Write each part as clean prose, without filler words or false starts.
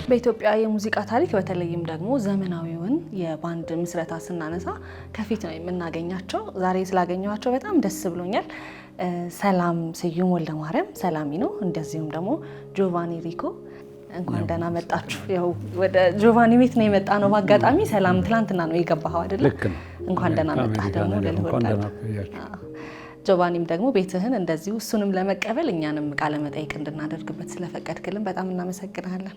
በኢትዮጵያ የሙዚቃ ታሪክ በተለይም ደግሞ ዘመናዊውን የባንድ ምስረታ ስናነሳ ከፊት ነው የምናገኛቸው። ዛሬ ስላገኘኋቸው በጣም ደስ ብሎኛል። ሰላም ስዩም ወልደማርያም ሰላሚ ነው፣ እንደዚሁም ደግሞ ጆቫኒ ሪኮ እንኳን ደህና መጣችሁ። ያው ወደ ጆቫኒ ቤት ነው የመጣ ነው በአጋጣሚ። ሰላም ትላንትና ነው የገባኸው አይደለ? እንኳን ደህና መጣህ ደግሞ ለልወጣ። ጆቫኒም ደግሞ ቤትህን እንደዚሁ እሱንም ለመቀበል እኛንም ቃለ መጠይቅ እንድናደርግበት ስለፈቀድክልን በጣም እናመሰግናለን።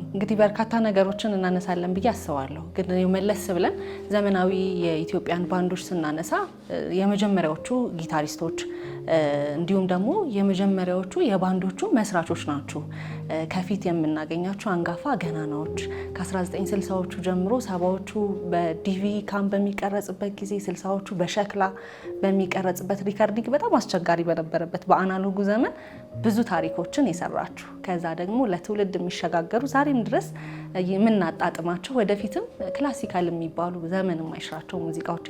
እንግዲህ በርካታ ነገሮችን እናነሳለን ብዬ አስባለሁ። ግን መለስ ብለን ዘመናዊ የኢትዮጵያን ባንዶች ስናነሳ የመጀመሪያዎቹ ጊታሪስቶች እንዲሁም ደግሞ የመጀመሪያዎቹ የባንዶቹ መስራቾች ናቸው። ከፊት የምናገኛቸው አንጋፋ ገናናዎች ከ1960ዎቹ ጀምሮ 70ዎቹ በዲቪ ካም በሚቀረጽበት ጊዜ 60ዎቹ በሸክላ በሚቀረጽበት ሪከርዲንግ በጣም አስቸጋሪ በነበረበት በአናሎጉ ዘመን ብዙ ታሪኮችን የሰራችሁ ከዛ ደግሞ ለትውልድ የሚሸጋገሩ ዛሬም ድረስ የምናጣጥማቸው ወደፊትም ክላሲካል የሚባሉ ዘመን የማይሽራቸው ሙዚቃዎች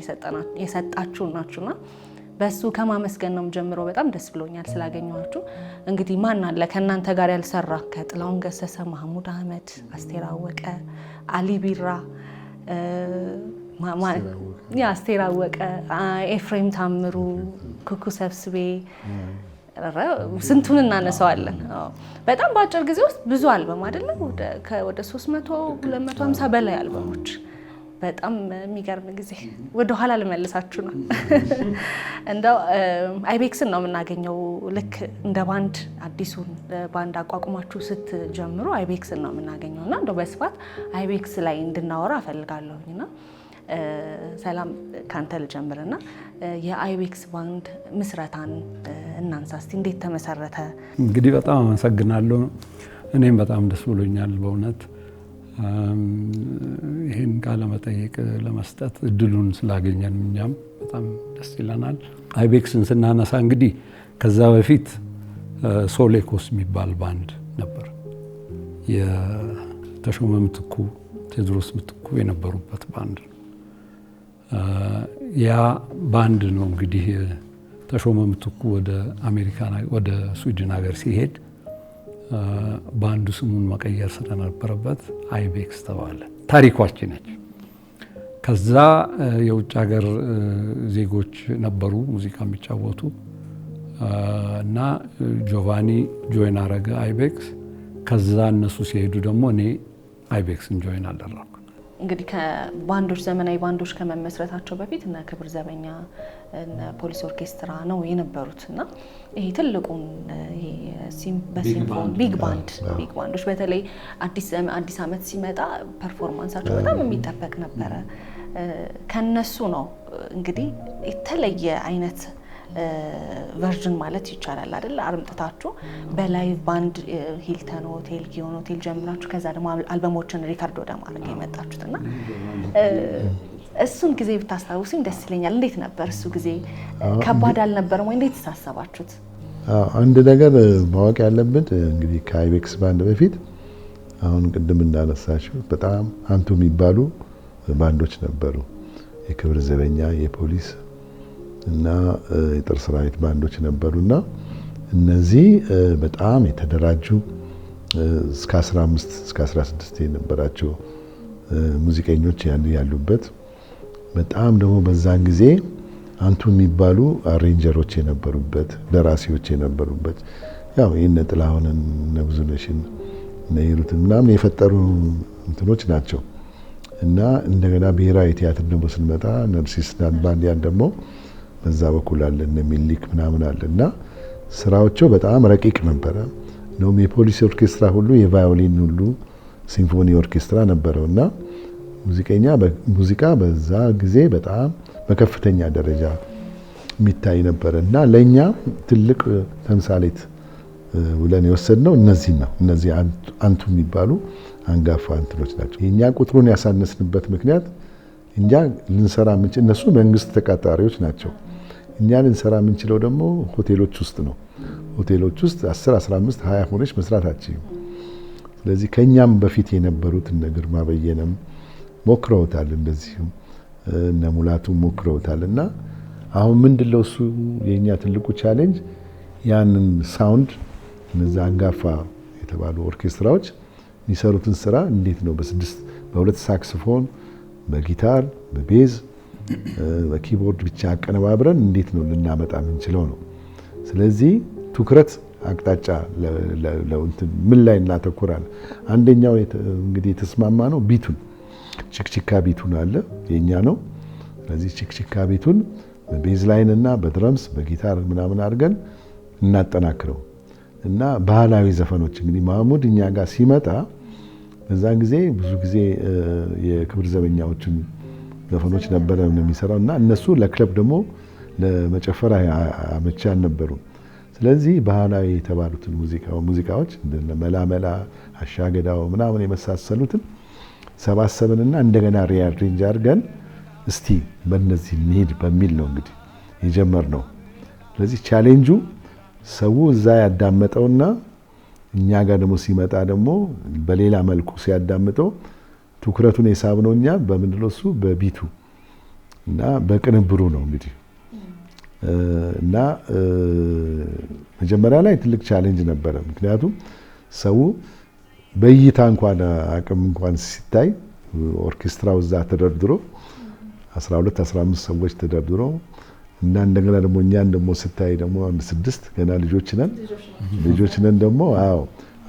የሰጣችሁ ናችሁና በሱ ከማመስገን ነው ጀምሮ በጣም ደስ ብሎኛል ስላገኘኋችሁ። እንግዲህ ማን አለ ከእናንተ ጋር ያልሰራ? ከጥላሁን ገሰሰ፣ ማህሙድ አህመድ፣ አስቴር አወቀ፣ አሊ ቢራ፣ አስቴር አወቀ፣ ኤፍሬም ታምሩ፣ ኩኩ ሰብስቤ ስንቱን እናነሳዋለን። በጣም በአጭር ጊዜ ውስጥ ብዙ አልበም አይደለም ወደ 300 250 በላይ አልበሞች። በጣም የሚገርም ጊዜ ወደ ኋላ ልመልሳችሁ ነው። እንደው አይቤክስን ነው የምናገኘው። ልክ እንደ ባንድ አዲሱን ባንድ አቋቁማችሁ ስትጀምሩ አይቤክስን ነው የምናገኘውና እንደው በስፋት አይቤክስ ላይ እንድናወራ እፈልጋለሁኝና ሰላም ካንተ ልጀምርና የአይቤክስ ባንድ ምስረታን እናንሳ እስቲ። እንዴት ተመሰረተ? እንግዲህ በጣም አመሰግናለሁ። እኔም በጣም ደስ ብሎኛል በእውነት ይህን ቃለ መጠይቅ ለመስጠት እድሉን ስላገኘን እኛም በጣም ደስ ይለናል። አይቤክስን ስናነሳ እንግዲህ ከዛ በፊት ሶሌኮስ የሚባል ባንድ ነበር። የተሾመ ምትኩ፣ ቴዎድሮስ ምትኩ የነበሩበት ባንድ ነው። ያ ባንድ ነው እንግዲህ ተሾመ ምትኩ ወደ አሜሪካ ወደ ስዊድን ሀገር ሲሄድ ባንዱ ስሙን መቀየር ስለነበረበት አይቤክስ ተባለ። ታሪኳችን ነች። ከዛ የውጭ ሀገር ዜጎች ነበሩ ሙዚቃ የሚጫወቱ እና ጆቫኒ ጆይን አረገ አይቤክስ። ከዛ እነሱ ሲሄዱ ደግሞ እኔ አይቤክስን ጆይን አደረኩ። እንግዲህ ከባንዶች ዘመናዊ ባንዶች ከመመስረታቸው በፊት እነ ክብር ዘበኛ እነ ፖሊስ ኦርኬስትራ ነው የነበሩት እና ይሄ ትልቁን በሲምፎን ቢግ ባንዶች በተለይ አዲስ ዓመት ሲመጣ ፐርፎርማንሳቸው በጣም የሚጠበቅ ነበረ። ከነሱ ነው እንግዲህ የተለየ አይነት ቨርዥን ማለት ይቻላል አይደል? አርምጥታችሁ በላይቭ ባንድ ሂልተን ሆቴል፣ ጊዮን ሆቴል ጀምራችሁ ከዛ ደግሞ አልበሞችን ሪከርድ ወደ ማድረግ የመጣችሁትና እሱን ጊዜ ብታስታውሱኝ ደስ ይለኛል። እንዴት ነበር እሱ ጊዜ? ከባድ አልነበረም ወይ? እንዴት ተሳሰባችሁት? አንድ ነገር ማወቅ ያለብን እንግዲህ ከአይቤክስ ባንድ በፊት አሁን ቅድም እንዳነሳችሁ በጣም አንቱ የሚባሉ ባንዶች ነበሩ። የክብር ዘበኛ፣ የፖሊስ እና የጦር ሰራዊት ባንዶች ነበሩና እነዚህ በጣም የተደራጁ እስከ 15 እስከ 16 የነበራቸው ሙዚቀኞች ያሉበት በጣም ደግሞ በዛን ጊዜ አንቱ የሚባሉ አሬንጀሮች የነበሩበት ደራሲዎች የነበሩበት ያው የነ ጥላሁንን እነ ብዙነሽን እነ ሂሩትን ምናምን የፈጠሩ እንትኖች ናቸው። እና እንደገና ብሔራዊ ቲያትር ደግሞ ስንመጣ ነርሲስ ባንዲያን ደግሞ በዛ በኩል አለ እነ ሚሊክ ምናምን አለ እና ስራዎቸው በጣም ረቂቅ ነበረ። ነው የፖሊስ ኦርኬስትራ ሁሉ የቫዮሊን ሁሉ ሲምፎኒ ኦርኬስትራ ነበረውና ሙዚቃ በዛ ጊዜ በጣም በከፍተኛ ደረጃ የሚታይ ነበር እና ለኛ ትልቅ ተምሳሌት ብለን የወሰድነው እነዚህ ነው። እነዚህ አንቱ የሚባሉ አንጋፋ እንትኖች ናቸው። የኛ ቁጥሩን ያሳነስንበት ምክንያት እኛ ልንሰራ የምንችል እነሱ መንግስት ተቀጣሪዎች ናቸው። እኛ ልንሰራ የምንችለው ደግሞ ሆቴሎች ውስጥ ነው። ሆቴሎች ውስጥ 10 15 20 ሆነች መስራታችን። ስለዚህ ከኛም በፊት የነበሩት እነ ግርማ በየነም ሞክረውታል። እንደዚሁ እነ ሙላቱ ሞክረውታል። እና አሁን ምንድነው እሱ የኛ ትልቁ ቻሌንጅ ያንን ሳውንድ እነዛ አንጋፋ የተባሉ ኦርኬስትራዎች የሚሰሩትን ስራ እንዴት ነው በሁለት ሳክስፎን፣ በጊታር፣ በቤዝ፣ በኪቦርድ ብቻ አቀነባብረን እንዴት ነው ልናመጣ የምንችለው ነው። ስለዚህ ትኩረት አቅጣጫ ምን ላይ እናተኩራለን? አንደኛው እንግዲህ የተስማማ ነው ቢቱን ችክችካ ቢቱን አለ የኛ ነው። ስለዚህ ችክችካ ቢቱን በቤዝ ላይን እና በድረምስ በጊታር ምናምን አድርገን እናጠናክረው እና ባህላዊ ዘፈኖች እንግዲህ ማህሙድ እኛ ጋር ሲመጣ በዛን ጊዜ ብዙ ጊዜ የክብር ዘበኛዎችን ዘፈኖች ነበረ የሚሰራው እና እነሱ ለክለብ ደግሞ ለመጨፈር አመቺ አልነበሩም። ስለዚህ ባህላዊ የተባሉትን ሙዚቃዎች እንደ መላመላ፣ አሻገዳው ምናምን የመሳሰሉትን ሰባሰብንና እንደገና ሪአሬንጅ አድርገን እስቲ በእነዚህ እንሂድ በሚል ነው እንግዲህ የጀመርነው። ስለዚህ ቻሌንጁ ሰው እዛ ያዳመጠውና እኛ ጋር ደግሞ ሲመጣ ደግሞ በሌላ መልኩ ሲያዳምጠው ትኩረቱን የሳብነው እኛ በምንድነው እሱ በቢቱ እና በቅንብሩ ነው እንግዲህ እና መጀመሪያ ላይ ትልቅ ቻሌንጅ ነበረ። ምክንያቱም ሰው በእይታ እንኳን አቅም እንኳን ሲታይ ኦርኬስትራው እዛ ተደርድሮ 12 15 ሰዎች ተደርድሮ እና እንደገና ደግሞ እኛን ደግሞ ስታይ ደግሞ 6 ገና ልጆች ነን ደግሞ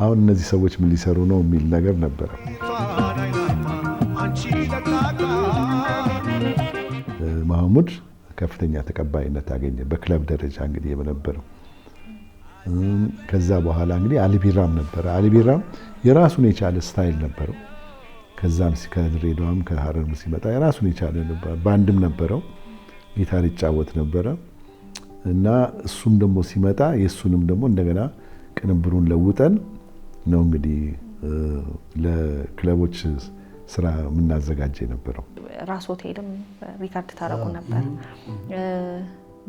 አሁን እነዚህ ሰዎች ምን ሊሰሩ ነው የሚል ነገር ነበረ። ማህሙድ ከፍተኛ ተቀባይነት አገኘ በክለብ ደረጃ እንግዲህ የነበረው። ከዛ በኋላ እንግዲህ አሊቢራም ነበረ። አሊቢራም የራሱን የቻለ ስታይል ነበረው። ከዛም ከድሬዳዋም ከሀረርም ሲመጣ የራሱን የቻለ ነበር። ባንድም ነበረው፣ ጊታር ይጫወት ነበረ እና እሱም ደግሞ ሲመጣ የእሱንም ደግሞ እንደገና ቅንብሩን ለውጠን ነው እንግዲህ ለክለቦች ስራ የምናዘጋጀ የነበረው። ራስ ሆቴልም ሪካርድ ታረቁ ነበር፣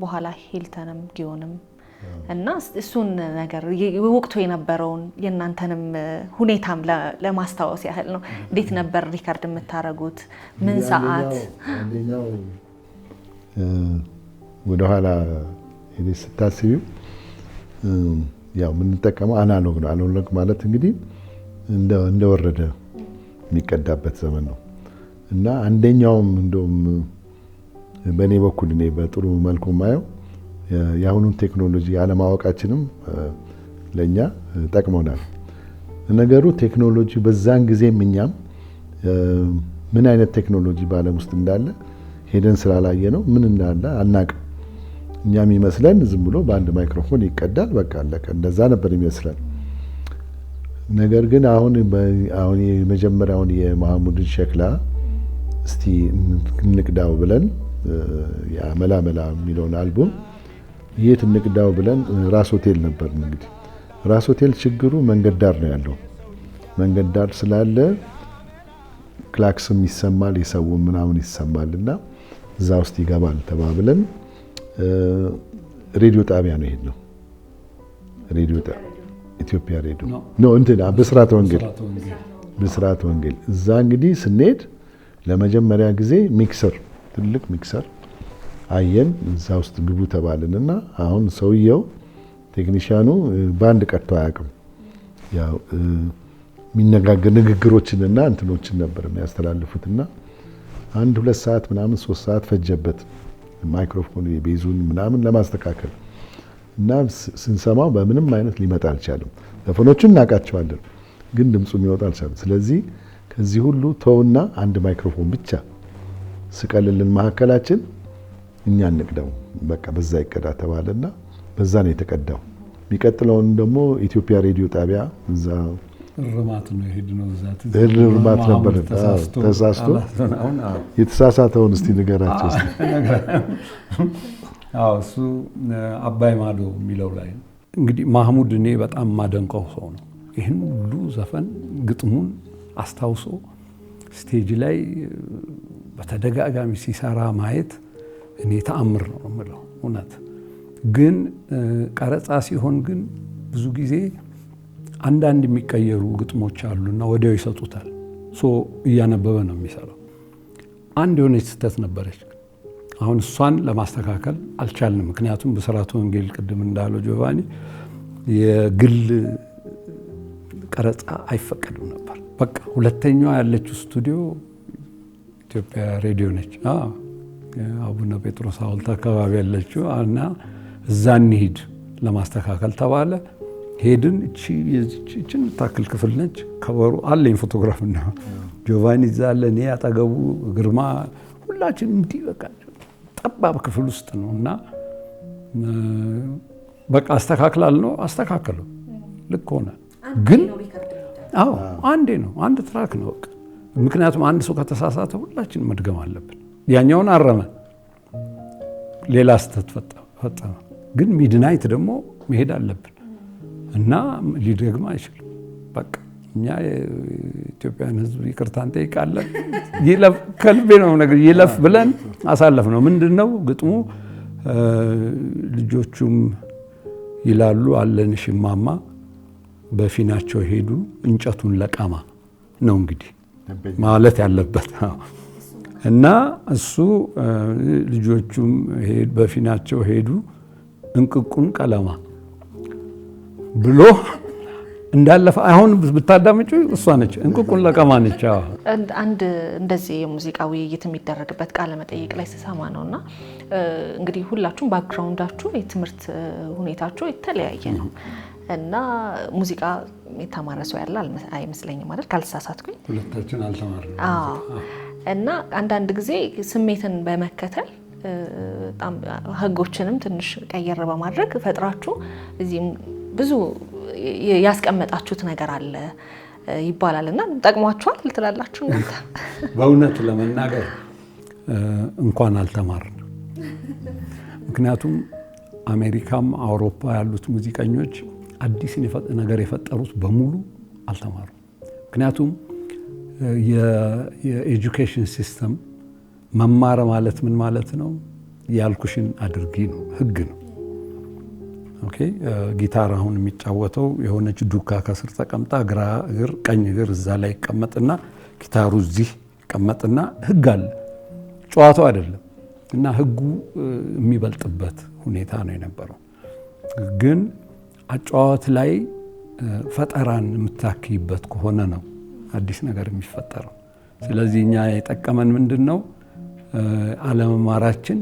በኋላ ሂልተንም ጊዮንም እና እሱን ነገር ወቅቱ የነበረውን የእናንተንም ሁኔታም ለማስታወስ ያህል ነው። እንዴት ነበር ሪካርድ የምታረጉት? ምን ሰዓት? ወደኋላ ስታስቢው ያው የምንጠቀመው አናሎግ ነው። አናሎግ ማለት እንግዲህ እንደወረደ የሚቀዳበት ዘመን ነው እና አንደኛውም እንደውም በእኔ በኩል እኔ በጥሩ መልኩ ማየው የአሁኑን ቴክኖሎጂ አለማወቃችንም ለኛ ጠቅሞናል። ነገሩ ቴክኖሎጂ በዛን ጊዜም እኛም ምን አይነት ቴክኖሎጂ በዓለም ውስጥ እንዳለ ሄደን ስላላየ ነው ምን እንዳለ አናቅም። እኛም ይመስለን ዝም ብሎ በአንድ ማይክሮፎን ይቀዳል በቃ አለቀ፣ እንደዛ ነበር ይመስለን። ነገር ግን አሁን የመጀመሪያውን የማህሙድን ሸክላ እስቲ እንቅዳው ብለን መላመላ የሚለውን አልበም የት እንቅዳው ብለን ራስ ሆቴል ነበር። እንግዲህ ራስ ሆቴል ችግሩ መንገድ ዳር ነው ያለው። መንገድ ዳር ስላለ ክላክስም ይሰማል፣ የሰው ምናምን ይሰማልና እዛ ውስጥ ይገባል ተባብለን ሬዲዮ ጣቢያ ነው የሄድነው። ሬዲዮ ጣቢያ ኢትዮጵያ ሬዲዮ ነው እንትን ብስራት ወንጌል። እዛ እንግዲህ ስንሄድ ለመጀመሪያ ጊዜ ሚክሰር፣ ትልቅ ሚክሰር አየን። እዛ ውስጥ ግቡ ተባልንና አሁን ሰውየው ቴክኒሻኑ ባንድ ቀጥቶ አያውቅም። ያው የሚነጋገር ንግግሮችንና እንትኖችን ነበር የሚያስተላልፉትና 1-2 ሰዓት ምናምን 3 ሰዓት ፈጀበት ማይክሮፎን የቤዙን ምናምን ለማስተካከል እና ስንሰማው በምንም አይነት ሊመጣ አልቻለም። ዘፈኖቹን እናውቃቸዋለን ግን ድምፁ ሊወጣ አልቻለም። ስለዚህ ከዚህ ሁሉ ተውና አንድ ማይክሮፎን ብቻ ስቀልልን መሀከላችን እኛ እንቅዳው በቃ በዛ ይቀዳ ተባለና በዛ ነው የተቀዳው። የሚቀጥለውን ደግሞ ኢትዮጵያ ሬዲዮ ጣቢያ እዛ እርማት ነው የሄድነው። እዛ እርማት ነበር ተሳስቶ የተሳሳተውን እስቲ ንገራቸው እስቲ። እሱ አባይ ማዶ የሚለው ላይ እንግዲህ ማህሙድ እኔ በጣም ማደንቀው ሰው ነው። ይህን ሁሉ ዘፈን ግጥሙን አስታውሶ ስቴጅ ላይ በተደጋጋሚ ሲሰራ ማየት እኔ ተአምር ነው የምለው እውነት። ግን ቀረጻ ሲሆን ግን ብዙ ጊዜ አንዳንድ የሚቀየሩ ግጥሞች አሉና ወዲያው ይሰጡታል። እያነበበ ነው የሚሰራው። አንድ የሆነች ስህተት ነበረች። አሁን እሷን ለማስተካከል አልቻልንም። ምክንያቱም በስርዓተ ወንጌል ቅድም እንዳለው ጆቫኒ የግል ቀረጻ አይፈቀድም ነበር። በቃ ሁለተኛዋ ያለችው ስቱዲዮ ኢትዮጵያ ሬዲዮ ነች። አቡነ ጴጥሮስ ሐውልት አካባቢ ያለችው እና እዛ እንሂድ ለማስተካከል ተባለ። ሄድን። እቺን ታክል ክፍል ነች። ከበሩ አለኝ ፎቶግራፍ እና ጆቫኒ እዛ አለ፣ እኔ አጠገቡ፣ ግርማ፣ ሁላችን እንዲህ በቃ ጠባብ ክፍል ውስጥ ነው እና በቃ አስተካክላለሁ። አስተካከለው ልክ ሆነ። ግን አንዴ ነው፣ አንድ ትራክ ነው በቃ። ምክንያቱም አንድ ሰው ከተሳሳተ ሁላችን መድገም አለብን። ያኛውን አረመ፣ ሌላ ስህተት ፈጸመ። ግን ሚድናይት ደግሞ መሄድ አለብን እና ሊደግም አይችልም። በቃ እኛ የኢትዮጵያን ሕዝብ ይቅርታ እንጠይቃለን። ይለፍ፣ ከልቤ ነው ነገር ይለፍ ብለን አሳለፍ ነው። ምንድነው ግጥሙ? ልጆቹም ይላሉ አለንሽ እማማ በፊናቸው ሄዱ እንጨቱን ለቀማ ነው እንግዲህ ማለት ያለበት እና እሱ ልጆቹም በፊናቸው ሄዱ እንቅቁን ቀለማ ብሎ እንዳለፈ አሁን ብታዳምጪ እሷ ነች እንቅቁን ለቀማ ነች። አንድ እንደዚህ የሙዚቃ ውይይት የሚደረግበት ቃለ መጠይቅ ላይ ስሰማ ነውና እንግዲህ ሁላችሁም ባክግራውንዳችሁ የትምህርት ሁኔታችሁ የተለያየ ነው እና ሙዚቃ የተማረ ሰው ያለ አይመስለኝም ማለት ካልተሳሳትኩኝ። ሁለታችን አልተማርንም። እና አንዳንድ ጊዜ ስሜትን በመከተል በጣም ህጎችንም ትንሽ ቀየር በማድረግ ፈጥራችሁ እዚህም ብዙ ያስቀመጣችሁት ነገር አለ ይባላል እና ጠቅሟችኋል ልትላላችሁ? እናንተ በእውነት ለመናገር እንኳን አልተማርን። ምክንያቱም አሜሪካም አውሮፓ ያሉት ሙዚቀኞች አዲስ ነገር የፈጠሩት በሙሉ አልተማሩም። ምክንያቱም የኤጁኬሽን ሲስተም መማር ማለት ምን ማለት ነው? ያልኩሽን አድርጊ ነው፣ ህግ ነው። ኦኬ ጊታር አሁን የሚጫወተው የሆነች ዱካ ከስር ተቀምጣ ግራ እግር ቀኝ እግር እዛ ላይ ይቀመጥና ጊታሩ እዚህ ይቀመጥና ህግ አለ፣ ጨዋታው አይደለም። እና ህጉ የሚበልጥበት ሁኔታ ነው የነበረው። ግን አጨዋወት ላይ ፈጠራን የምታክይበት ከሆነ ነው አዲስ ነገር የሚፈጠረው። ስለዚህ እኛ የጠቀመን ምንድን ነው? አለመማራችን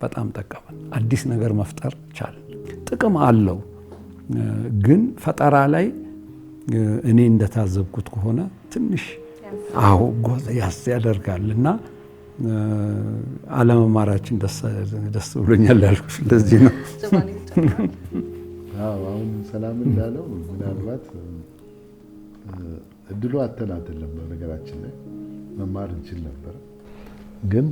በጣም ጠቀመን። አዲስ ነገር መፍጠር ቻልን። ጥቅም አለው። ግን ፈጠራ ላይ እኔ እንደታዘብኩት ከሆነ ትንሽ ያስ ያደርጋል እና አለመማራችን ደስ ብሎኛል ያልኩሽ እንደዚህ ነው። አሁን ሰላም እንዳለው ምናልባት እድሉ አተን አይደለም። በነገራችን ላይ መማር እንችል ነበር። ግን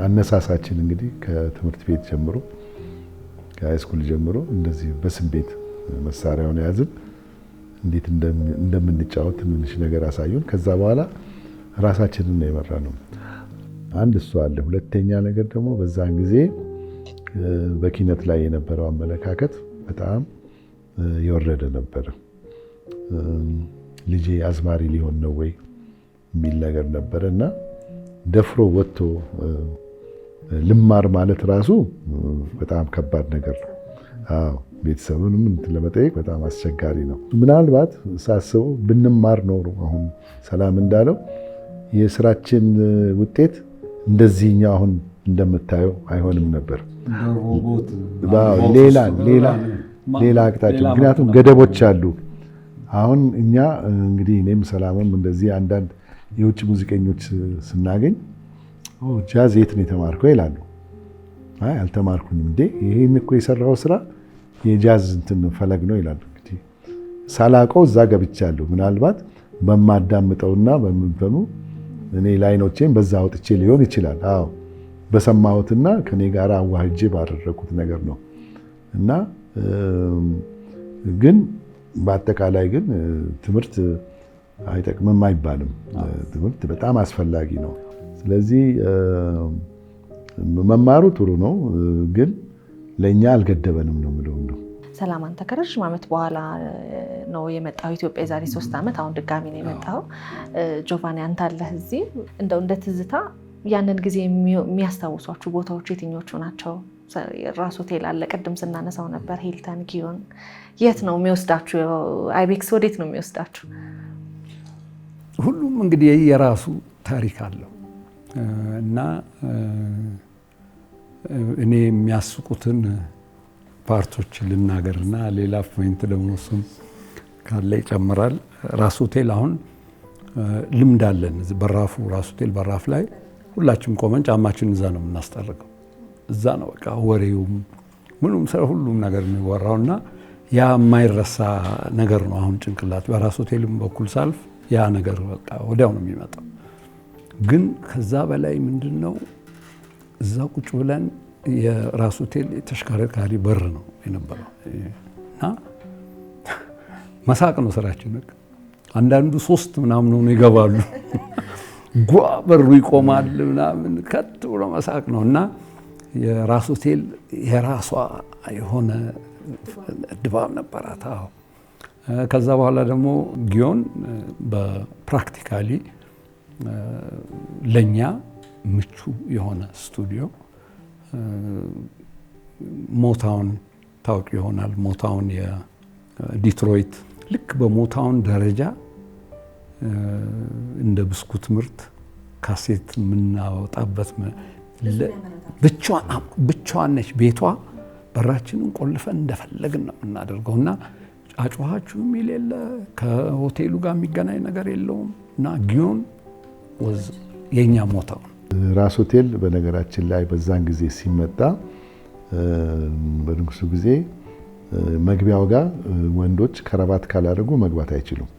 አነሳሳችን እንግዲህ ከትምህርት ቤት ጀምሮ ከሃይስኩል ጀምሮ እንደዚህ በስሜት መሳሪያውን ያዝን፣ እንዴት እንደምንጫወት ትንሽ ነገር አሳዩን። ከዛ በኋላ ራሳችንን ነው የመራነው። አንድ እሱ አለ። ሁለተኛ ነገር ደግሞ በዛን ጊዜ በኪነት ላይ የነበረው አመለካከት በጣም የወረደ ነበር። ልጄ አዝማሪ ሊሆን ነው ወይ የሚል ነገር ነበር እና ደፍሮ ወጥቶ ልማር ማለት ራሱ በጣም ከባድ ነገር ነው። ቤተሰብንም ለመጠየቅ በጣም አስቸጋሪ ነው። ምናልባት ሳስበው ብንማር ኖሮ አሁን ሰላም እንዳለው የስራችን ውጤት እንደዚህኛው አሁን እንደምታየው አይሆንም ነበር። ሌላ አቅጣጫ፣ ምክንያቱም ገደቦች አሉ። አሁን እኛ እንግዲህ እኔም ሰላምም እንደዚህ አንዳንድ የውጭ ሙዚቀኞች ስናገኝ ጃዝ የት ነው የተማርከው ይላሉ። አይ አልተማርኩኝም። እንዴ ይሄን እኮ የሰራው ስራ የጃዝ እንትን ፈለግ ነው ይላሉ። እንግዲህ ሳላውቀው እዛ ገብቻለሁ። ምናልባት በማዳምጠውና በምንፈኑ እኔ ላይኖቼን በዛ አውጥቼ ሊሆን ይችላል። አዎ በሰማሁትና ከኔ ጋር አዋህጄ ባደረኩት ነገር ነው እና ግን በአጠቃላይ ግን ትምህርት አይጠቅምም አይባልም። ትምህርት በጣም አስፈላጊ ነው። ስለዚህ መማሩ ጥሩ ነው፣ ግን ለእኛ አልገደበንም ነው የምለው። እንደው ሰላም አንተ ከረጅም ዓመት በኋላ ነው የመጣው ኢትዮጵያ። የዛሬ 3 ዓመት አሁን ድጋሚ ነው የመጣው። ጆቫኒ አንተ አለህ እዚህ። እንደው እንደ ትዝታ ያንን ጊዜ የሚያስታውሷችሁ ቦታዎች የትኞቹ ናቸው? ራስ ሆቴል አለ፣ ቅድም ስናነሳው ነበር፣ ሂልተን፣ ጊዮን። የት ነው የሚወስዳችሁ? አይቤክስ ወዴት ነው የሚወስዳችሁ? ሁሉም እንግዲህ የራሱ ታሪክ አለው እና እኔ የሚያስቁትን ፓርቶች ልናገርና ሌላ ፖይንት ደግሞ እሱም ካለ ይጨምራል። ራስ ሆቴል አሁን ልምድ አለን። በራፉ ራስ ሆቴል በራፍ ላይ ሁላችንም ቆመን ጫማችን እዛ ነው የምናስጠርገው። እዛ ነው በቃ ወሬውም ምኑም ስለ ሁሉም ነገር የሚወራውና ያ የማይረሳ ነገር ነው። አሁን ጭንቅላት በራስ ሆቴልም በኩል ሳልፍ ያ ነገር በቃ ወዲያው ነው የሚመጣው። ግን ከዛ በላይ ምንድነው እዛ ቁጭ ብለን የራስ ሆቴል ተሽከርካሪ በር ነው የነበረው እና መሳቅ ነው ስራችን። አንዳንዱ 3 ምናምን ሆኖ ይገባሉ፣ ጓ በሩ ይቆማል ምናምን ከት ብሎ መሳቅ ነው እና የራስ ሆቴል የራሷ የሆነ ድባብ ነበራት። አዎ ከዛ በኋላ ደግሞ ጊዮን በፕራክቲካሊ ለኛ ምቹ የሆነ ስቱዲዮ ሞታውን ታውቂ ይሆናል። ሞታውን የዲትሮይት ልክ በሞታውን ደረጃ እንደ ብስኩት ምርት ካሴት የምናወጣበት ብቻዋን ነች። ቤቷ በራችንን ቆልፈን እንደፈለግን ነው የምናደርገው እና አጭዋችሁ የሚል የለ፣ ከሆቴሉ ጋር የሚገናኝ ነገር የለውም እና ጊዮን ወዝ የኛ ሞታው ራስ ሆቴል። በነገራችን ላይ በዛን ጊዜ ሲመጣ በንጉሱ ጊዜ መግቢያው ጋር ወንዶች ከረባት ካላደረጉ መግባት አይችሉም።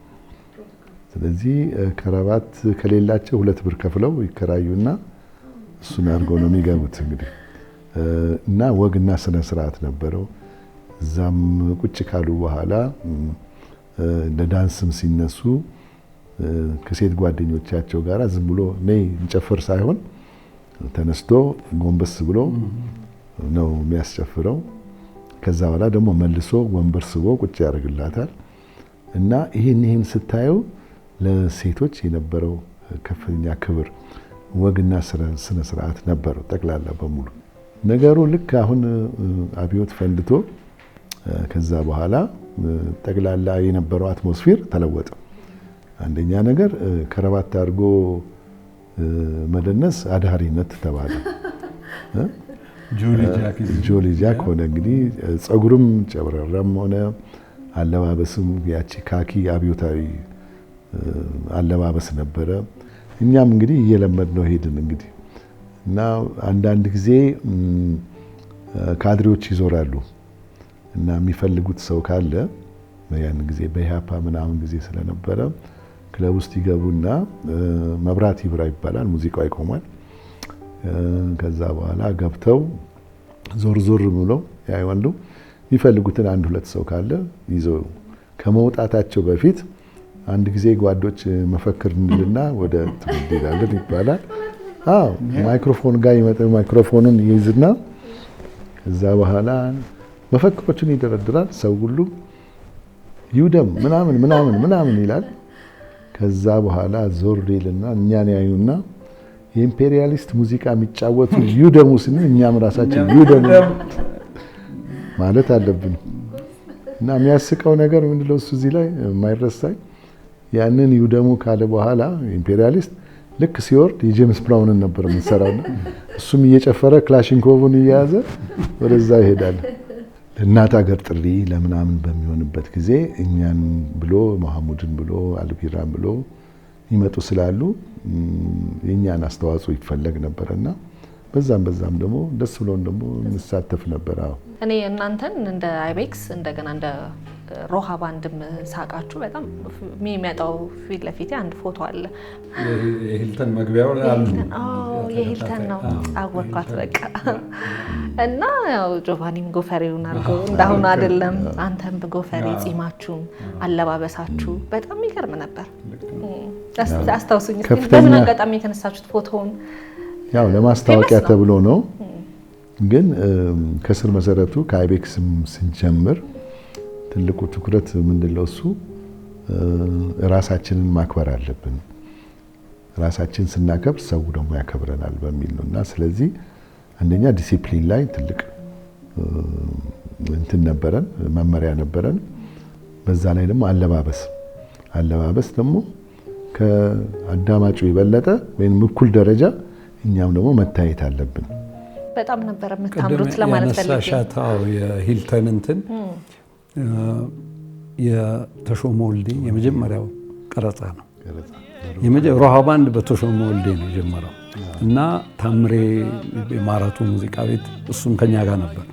ስለዚህ ከረባት ከሌላቸው 2 ብር ከፍለው ይከራዩና እሱን አድርገው ነው የሚገቡት እንግዲህ እና ወግና ስነ ስርዓት ነበረው። እዛም ቁጭ ካሉ በኋላ ለዳንስም ሲነሱ ከሴት ጓደኞቻቸው ጋር ዝም ብሎ ነይ እንጨፍር ሳይሆን ተነስቶ ጎንበስ ብሎ ነው የሚያስጨፍረው። ከዛ በኋላ ደግሞ መልሶ ወንበር ስቦ ቁጭ ያደርግላታል እና ይሄን ስታየው ለሴቶች የነበረው ከፍተኛ ክብር፣ ወግና ስነ ስርዓት ነበረው ጠቅላላ በሙሉ ነገሩ። ልክ አሁን አብዮት ፈንድቶ ከዛ በኋላ ጠቅላላ የነበረው አትሞስፌር ተለወጠ። አንደኛ ነገር ከረባት አድርጎ መደነስ አዳሪነት ተባለ። ጆሊ ጃክ ሆነ እንግዲህ ጸጉርም ጨብረራም ሆነ አለባበስም ያቺ ካኪ አብዮታዊ አለባበስ ነበረ። እኛም እንግዲህ እየለመድነው ሄድን እንግዲህ እና አንዳንድ ጊዜ ካድሬዎች ይዞራሉ እና የሚፈልጉት ሰው ካለ ያን ጊዜ በኢህአፓ ምናምን ጊዜ ስለነበረ ክለብ ውስጥ ይገቡና መብራት ይብራ ይባላል፣ ሙዚቃው ይቆማል። ከዛ በኋላ ገብተው ዞር ዞር ብለው ያዩዋሉ። የሚፈልጉትን 1-2 ሰው ካለ ይዘው ከመውጣታቸው በፊት አንድ ጊዜ ጓዶች መፈክር እንልና ወደ ትውልድ ይላል ይባላል። አዎ ማይክሮፎን ጋር ይመጣ፣ ማይክሮፎኑን ይይዝና ከዛ በኋላ መፈክሮችን ይደረድራል። ሰው ሁሉ ይውደም ምናምን ይላል። ከዛ በኋላ ዞር ይልና እኛን ያዩና የኢምፔሪያሊስት ሙዚቃ የሚጫወቱ ይውደሙ ስንል እኛም ራሳችን ይውደሙ ማለት አለብን። እና የሚያስቀው ነገር ምንድነው እሱ እዚህ ላይ የማይረሳኝ ያንን ይውደሙ ካለ በኋላ ኢምፔሪያሊስት ልክ ሲወርድ የጄምስ ብራውንን ነበር የምንሰራውና እሱም እየጨፈረ ክላሽንኮቭን እየያዘ ወደዛ ይሄዳል። ለእናት ሀገር ጥሪ ለምናምን በሚሆንበት ጊዜ እኛን ብሎ መሐሙድን ብሎ አልቢራን ብሎ ይመጡ ስላሉ የኛን አስተዋጽኦ ይፈለግ ነበርና በዛም ደግሞ ደስ ብሎን ደግሞ እንሳተፍ ነበር። አዎ እኔ እናንተን እንደ አይቤክስ እንደገና እንደ ሮሃ ባንድም ሳቃችሁ በጣም የሚመጣው ፊት ለፊቴ አንድ ፎቶ አለ። የሂልተን መግቢያው አሉ። የሂልተን ነው አወቅኳት በቃ። እና ያው ጆቫኒም ጎፈሬውን አድርገው እንዳሁን አይደለም። አንተም በጎፈሬ ጺማችሁ፣ አለባበሳችሁ በጣም ይገርም ነበር። አስታውሱኝ በምን አጋጣሚ የተነሳችሁት ፎቶውን? ያው ለማስታወቂያ ተብሎ ነው። ግን ከስር መሰረቱ ከአይቤክስም ስንጀምር ትልቁ ትኩረት ምንድነው? እሱ ራሳችንን ማክበር አለብን። ራሳችን ስናከብር ሰው ደግሞ ያከብረናል በሚል ነውና ስለዚህ አንደኛ ዲሲፕሊን ላይ ትልቅ እንትን ነበረን መመሪያ ነበረን። በዛ ላይ ደግሞ አለባበስ ደግሞ ከአዳማጩ የበለጠ ወይም እኩል ደረጃ እኛም ደግሞ መታየት አለብን። በጣም ነበር የምታምሩት ለማለት ፈልጌ ነው። የሂልተን እንትን የተሾመ ወልዴ የመጀመሪያው ቀረጻ ነው። ሮሃ ባንድ በተሾመ ወልዴ ነው የጀመረው እና ታምሬ ማራቱ ሙዚቃ ቤት እሱም ከኛ ጋር ነበር።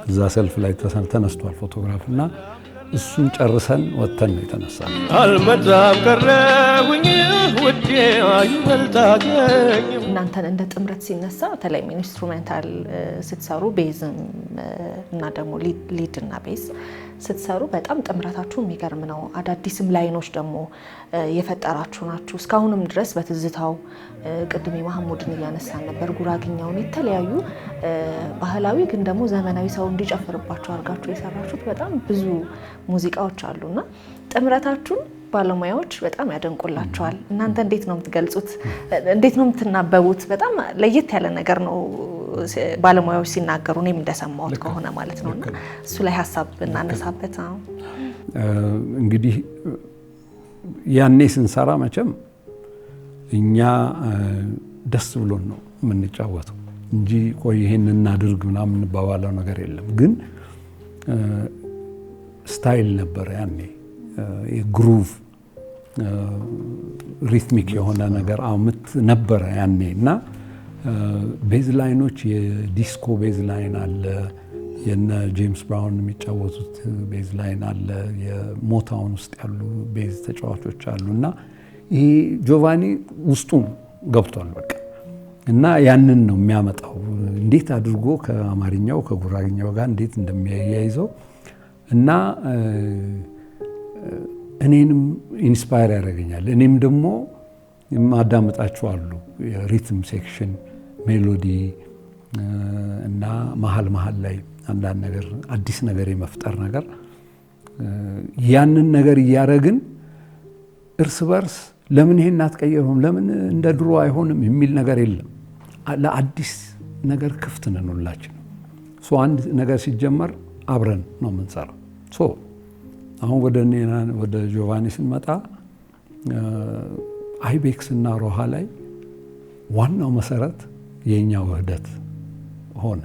እዛ ሰልፍ ላይ ተነስቷል ፎቶግራፍ እና እሱን ጨርሰን ወጥተን ነው የተነሳነው። አልመጣም ቀረሁኝ ውዴ አይበልጣገኝ። እናንተን እንደ ጥምረት ሲነሳ በተለይም ኢንስትሩሜንታል ስትሰሩ ቤዝም እና ደግሞ ሊድ እና ቤዝ ስትሰሩ በጣም ጥምረታችሁ የሚገርም ነው። አዳዲስም ላይኖች ደግሞ የፈጠራችሁ ናችሁ። እስካሁንም ድረስ በትዝታው ቅድም መሐሙድን እያነሳን ነበር። ጉራግኛውን የተለያዩ ባህላዊ ግን ደግሞ ዘመናዊ ሰው እንዲጨፍርባችሁ አድርጋችሁ የሰራችሁት በጣም ብዙ ሙዚቃዎች አሉና ጥምረታችሁን ባለሙያዎች በጣም ያደንቁላችኋል። እናንተ እንዴት ነው የምትገልጹት? እንዴት ነው የምትናበቡት? በጣም ለየት ያለ ነገር ነው ባለሙያዎች ሲናገሩ እኔም እንደሰማሁት ከሆነ ማለት ነውና እሱ ላይ ሀሳብ እናነሳበት ነው። እንግዲህ ያኔ ስንሰራ መቼም እኛ ደስ ብሎን ነው የምንጫወተው እንጂ ቆይ ይሄን እናድርግ ምናምን እንባባለው ነገር የለም። ግን ስታይል ነበረ ያኔ የግሩቭ ሪትሚክ የሆነ ነገር አምት ነበረ ያኔ እና ቤዝ ላይኖች የዲስኮ ቤዝ ላይን አለ፣ የነ ጄምስ ብራውን የሚጫወቱት ቤዝ ላይን አለ፣ የሞታውን ውስጥ ያሉ ቤዝ ተጫዋቾች አሉ እና ይሄ ጆቫኒ ውስጡም ገብቷል በቃ እና ያንን ነው የሚያመጣው። እንዴት አድርጎ ከአማርኛው ከጉራግኛው ጋር እንዴት እንደሚያያይዘው እና እኔንም ኢንስፓየር ያደርገኛል። እኔም ደግሞ የማዳምጣቸው አሉ የሪትም ሴክሽን ሜሎዲ እና መሀል ላይ አንዳንድ ነገር አዲስ ነገር የመፍጠር ነገር ያንን ነገር እያደረግን እርስ በርስ ለምን ይሄን አትቀየሩም ለምን እንደ ድሮ አይሆንም የሚል ነገር የለም። ለአዲስ ነገር ክፍት ነን ሁላችን። አንድ ነገር ሲጀመር አብረን ነው የምንሰራው። አሁን ወደ ጆቫኒ ስንመጣ አይቤክስ እና ሮሃ ላይ ዋናው መሰረት የኛ ውህደት ሆነ።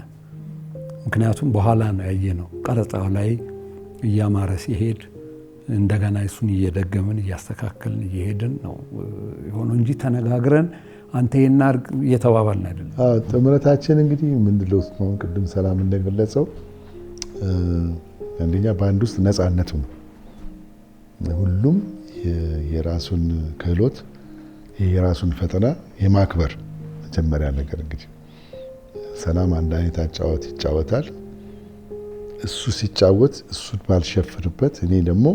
ምክንያቱም በኋላ ነው ያየነው ቀረጻው ላይ እያማረ ሲሄድ እንደገና እሱን እየደገምን እያስተካከልን እየሄድን ነው የሆነው እንጂ ተነጋግረን አንተ የናርግ እየተባባልን አይደለም። ጥምረታችን እንግዲህ ምንድነው ነው ቅድም ሰላም እንደገለጸው አንደኛ ባንድ ውስጥ ነፃነቱ ነው። ሁሉም የራሱን ክህሎት የራሱን ፈተና የማክበር መጀመሪያ ነገር እንግዲህ ሰላም አንድ አይነት አጫወት ይጫወታል። እሱ ሲጫወት እሱን ባልሸፍርበት እኔ ደግሞ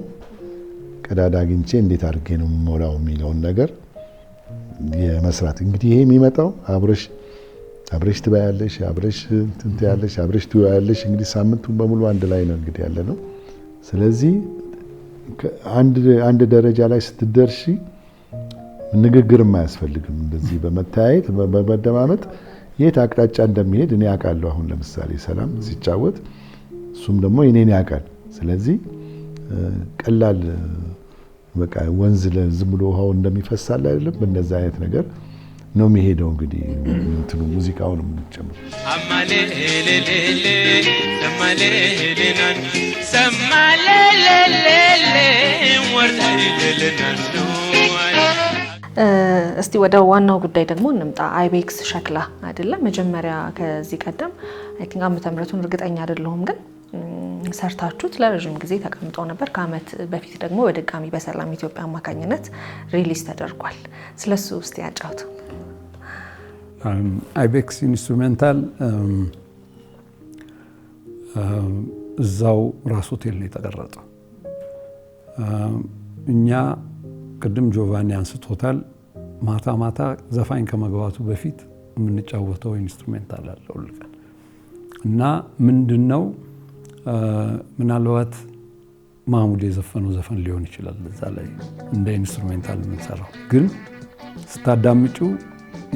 ቀዳዳ አግኝቼ እንዴት አድርጌ ነው የምሞላው የሚለውን ነገር የመስራት እንግዲህ ይሄ የሚመጣው አብረሽ ትበያለሽ፣ አብረሽ ትያለሽ፣ አብረሽ ትያለሽ። እንግዲህ ሳምንቱን በሙሉ አንድ ላይ ነው እንግዲህ ያለ ነው። ስለዚህ አንድ ደረጃ ላይ ስትደርሺ ንግግርም አያስፈልግም። እንደዚህ በመተያየት በመደማመጥ የት አቅጣጫ እንደሚሄድ እኔ አውቃለሁ። አሁን ለምሳሌ ሰላም ሲጫወት እሱም ደግሞ እኔን ያውቃል። ስለዚህ ቀላል በቃ ወንዝ ዝም ብሎ ውሃው እንደሚፈሳል አይደለም፣ በእንደዛ አይነት ነገር ነው የሚሄደው። እንግዲህ እንትኑ ሙዚቃውን የምንጨምር እስቲ ወደ ዋናው ጉዳይ ደግሞ እንምጣ። አይቤክስ ሸክላ አይደለም መጀመሪያ ከዚህ ቀደም አይ ቲንክ ዓመተ ምህረቱን እርግጠኛ አይደለሁም ግን ሰርታችሁት ለረጅም ጊዜ ተቀምጦ ነበር። ከዓመት በፊት ደግሞ በድጋሚ በሰላም ኢትዮጵያ አማካኝነት ሪሊዝ ተደርጓል። ስለሱ ውስጥ ያጫውቱ። አይቤክስ ኢንስትሩሜንታል እዛው ራስ ሆቴል ነው የተቀረጸው። እኛ ቅድም ጆቫኒ አንስቶታል። ማታ ማታ ዘፋኝ ከመግባቱ በፊት የምንጫወተው ኢንስትሩሜንታል አለ ሁልቀን እና ምንድነው ምናልባት ማሙድ የዘፈነው ዘፈን ሊሆን ይችላል እዛ ላይ እንደ ኢንስትሩሜንታል የምንሰራው፣ ግን ስታዳምጩ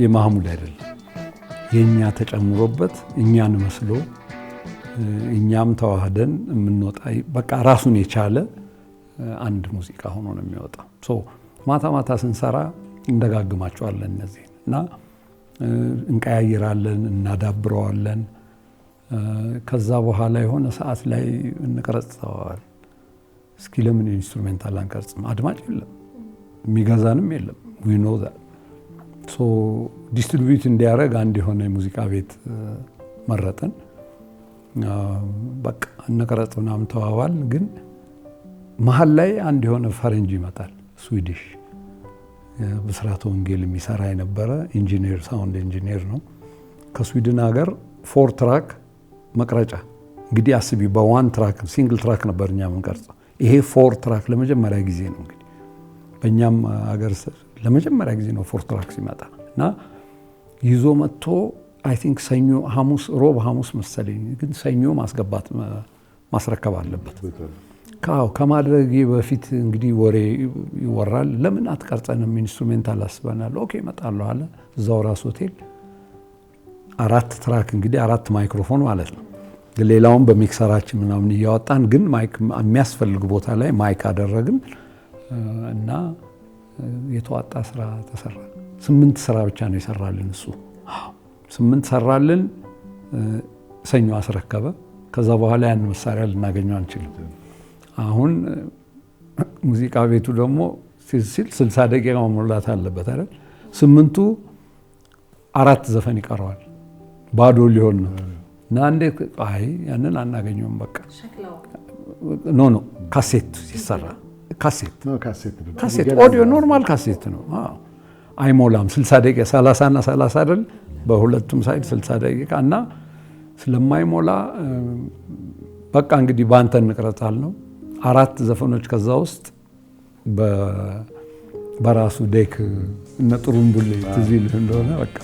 የማህሙድ አይደለም የኛ ተጨምሮበት እኛን መስሎ እኛም ተዋህደን የምንወጣ በቃ ራሱን የቻለ አንድ ሙዚቃ ሆኖ ነው የሚወጣው። ሶ ማታ ማታ ስንሰራ እንደጋግማቸዋለን እነዚህ እና እንቀያይራለን፣ እናዳብረዋለን። ከዛ በኋላ የሆነ ሰዓት ላይ እንቀረጽተዋል። እስኪ ለምን ኢንስትሩሜንታል አንቀርጽም? አድማጭ የለም፣ የሚገዛንም የለም። ዊ ኖ ዛት ሶ ዲስትሪቢዩት እንዲያደርግ አንድ የሆነ የሙዚቃ ቤት መረጥን። በቃ እንቀረጽ ምናምን ተዋዋል። ግን መሀል ላይ አንድ የሆነ ፈረንጅ ይመጣል፣ ስዊዲሽ ብስራተ ወንጌል የሚሰራ የነበረ ኢንጂነር፣ ሳውንድ ኢንጂነር ነው ከስዊድን ሀገር። 4 ትራክ መቅረጫ እንግዲህ አስቢ፣ በ1 ትራክ ሲንግል ትራክ ነበር እኛ የምንቀርጸው። ይሄ 4 ትራክ ለመጀመሪያ ጊዜ ነው እንግዲህ በእኛም ሀገር ለመጀመሪያ ጊዜ ነው 4 ትራክ ሲመጣ እና ይዞ መጥቶ አይ ቲንክ ሰኞ፣ ሐሙስ፣ ሮብ ሐሙስ መሰለኝ፣ ግን ሰኞ ማስገባት ማስረከብ አለበት። ከማድረጌ በፊት እንግዲህ ወሬ ይወራል። ለምን አትቀርጸንም? ኢንስትሩሜንታል አስበናል። ኦኬ እመጣለሁ አለ። እዛው ራስ ሆቴል 4 ትራክ እንግዲህ 4 ማይክሮፎን ማለት ነው። ሌላውን በሚክሰራችን ምናምን እያወጣን ግን ማይክ የሚያስፈልግ ቦታ ላይ ማይክ አደረግን እና የተዋጣ ስራ ተሰራ። 8 ስራ ብቻ ነው የሰራልን እሱ። 8 ሰራልን፣ ሰኞ አስረከበ። ከዛ በኋላ ያን መሳሪያ ልናገኘው አንችልም። አሁን ሙዚቃ ቤቱ ደግሞ ሲል 60 ደቂቃ መሙላት አለበት አይደል? 8ቱ 4 ዘፈን ይቀረዋል፣ ባዶ ሊሆን ነው እና እንዴ አይ ያንን አናገኘውም። በቃ ኖ ካሴት ሲሰራ ካሴት ኦዲዮ ኖርማል ካሴት ነው። አይሞላም 60 ደቂቃ 30 እና 30 አይደል? በሁለቱም ሳይድ 60 ደቂቃ እና ስለማይሞላ በቃ እንግዲህ ባንተ እንቅረጻል ነው 4 ዘፈኖች ከዛ ውስጥ በራሱ ዴክ እነ ጥሩምቡሌ ትዝ ይልህ እንደሆነ በቃ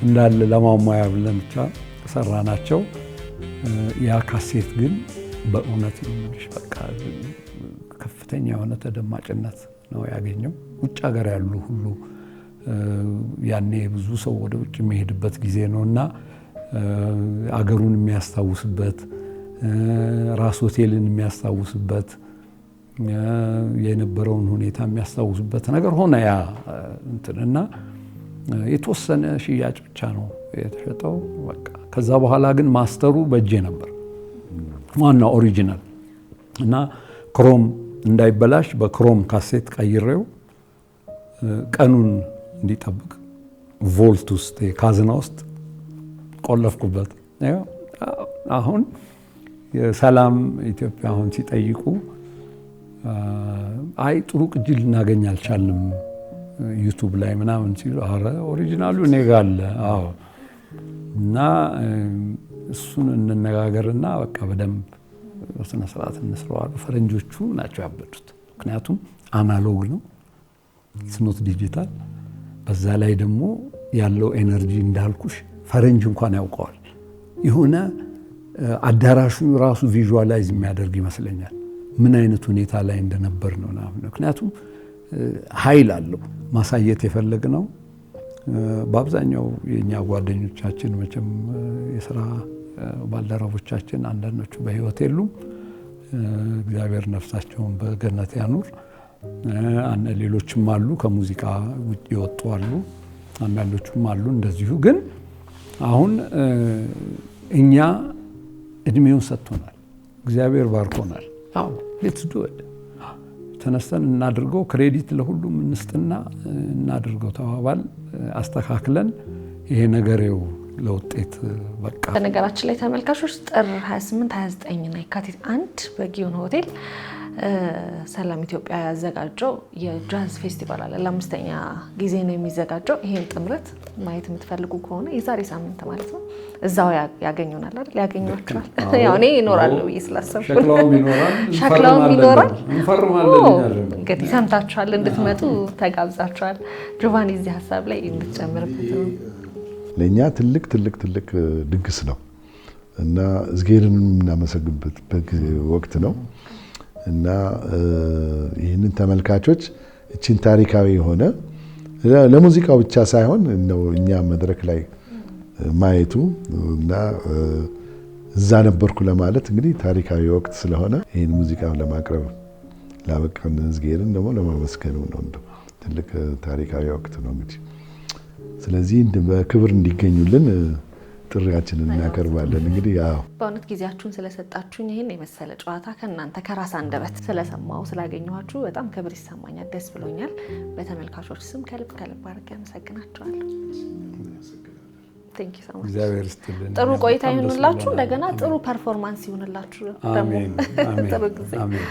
እንዳለ ለማሟያ ብለን ብቻ ሰራናቸው። ያ ካሴት ግን በእውነት ይልሽ በቃ ከፍተኛ የሆነ ተደማጭነት ነው ያገኘው። ውጭ ሀገር ያሉ ሁሉ ያኔ ብዙ ሰው ወደ ውጭ የሚሄድበት ጊዜ ነውና አገሩን የሚያስታውስበት ራስ ሆቴልን የሚያስታውስበት የነበረውን ሁኔታ የሚያስታውስበት ነገር ሆነ ያ እንትና የተወሰነ ሽያጭ ብቻ ነው የተሸጠው። በቃ ከዛ በኋላ ግን ማስተሩ በእጄ ነበር ዋናው ኦሪጂናል እና ክሮም እንዳይበላሽ በክሮም ካሴት ቀይሬው ቀኑን እንዲጠብቅ ቮልት ውስጥ ካዝና ውስጥ ቆለፍኩበት። አሁን የሰላም ኢትዮጵያ አሁን ሲጠይቁ አይ ጥሩ ቅጂ ልናገኝ አልቻልንም ዩቲዩብ ላይ ምናምን ሲሉ አረ ኦሪጂናሉ እኔ ጋር አለ። አዎ እና እሱን እንነጋገርና በቃ በደንብ በስነ ስርዓት እንስራዋለን። ፈረንጆቹ ናቸው ያበዱት፣ ምክንያቱም አናሎግ ነው ስኖት ዲጂታል። በዛ ላይ ደግሞ ያለው ኤነርጂ እንዳልኩሽ ፈረንጅ እንኳን ያውቀዋል። የሆነ አዳራሹ ራሱ ቪዥዋላይዝ የሚያደርግ ይመስለኛል ምን አይነት ሁኔታ ላይ እንደነበር ነው። ምክንያቱም ኃይል አለው ማሳየት የፈለግነው። በአብዛኛው የኛ ጓደኞቻችን መቼም የሥራ ባልደረቦቻችን አንዳንዶቹ በህይወት የሉም፣ እግዚአብሔር ነፍሳቸውን በገነት ያኑር። ሌሎችም አሉ ከሙዚቃ ውጭ የወጡ አሉ፣ አንዳንዶቹም አሉ እንደዚሁ። ግን አሁን እኛ እድሜውን ሰጥቶናል፣ እግዚአብሔር ባርኮናል። አዎ ሌትስ ዱ ኢት ተነስተን እናድርገው፣ ክሬዲት ለሁሉም እንስጥና እናድርገው ተባባል። አስተካክለን ይሄ ነገሬው ለውጤት በቃ። በነገራችን ላይ ተመልካቾች ጥር 28 29 እና የካቲት 1 በጊዮን ሆቴል ሰላም ኢትዮጵያ ያዘጋጀው የጃዝ ፌስቲቫል አለ። ለ5ኛ ጊዜ ነው የሚዘጋጀው። ይሄን ጥምረት ማየት የምትፈልጉ ከሆነ የዛሬ ሳምንት ማለት ነው እዛው ያገኙናል አይደል? ያገኙናል። ያው እኔ ይኖራል ብዬ ስላሰብኩ ሸክላውም ይኖራል። እንግዲህ ሰምታችኋል፣ እንድትመጡ ተጋብዛችኋል። ጆቫኒ እዚህ ሀሳብ ላይ እንድትጨምርበት ነው። ለእኛ ትልቅ ትልቅ ትልቅ ድግስ ነው እና እግዚአብሔርን የምናመሰግንበት ወቅት ነው እና ይህንን ተመልካቾች እቺን ታሪካዊ የሆነ ለሙዚቃው ብቻ ሳይሆን ነው እኛ መድረክ ላይ ማየቱ እና እዛ ነበርኩ ለማለት እንግዲህ ታሪካዊ ወቅት ስለሆነ ይሄን ሙዚቃ ለማቅረብ ላበቃን እግዚአብሔርን ደግሞ ለማመስገን ነው። ትልቅ ታሪካዊ ወቅት ነው እንግዲህ። ስለዚህ በክብር እንዲገኙልን ጥሪያችንን እናቀርባለን። እንግዲህ ያው በእውነት ጊዜያችሁን ስለሰጣችሁኝ ይሄን የመሰለ ጨዋታ ከእናንተ ከራስ አንደበት ስለሰማው ስላገኘኋችሁ በጣም ክብር ይሰማኛል፣ ደስ ብሎኛል። በተመልካቾች ስም ከልብ አድርጌ አመሰግናችኋለሁ። ቴንክ ዩ ሶ ማች። እግዚአብሔር ይስጥልን። ጥሩ ቆይታ ይሁንላችሁ። እንደገና ጥሩ ፐርፎርማንስ ይሁንላችሁ። ደግሞ ጥሩ ጊዜ። አሜን።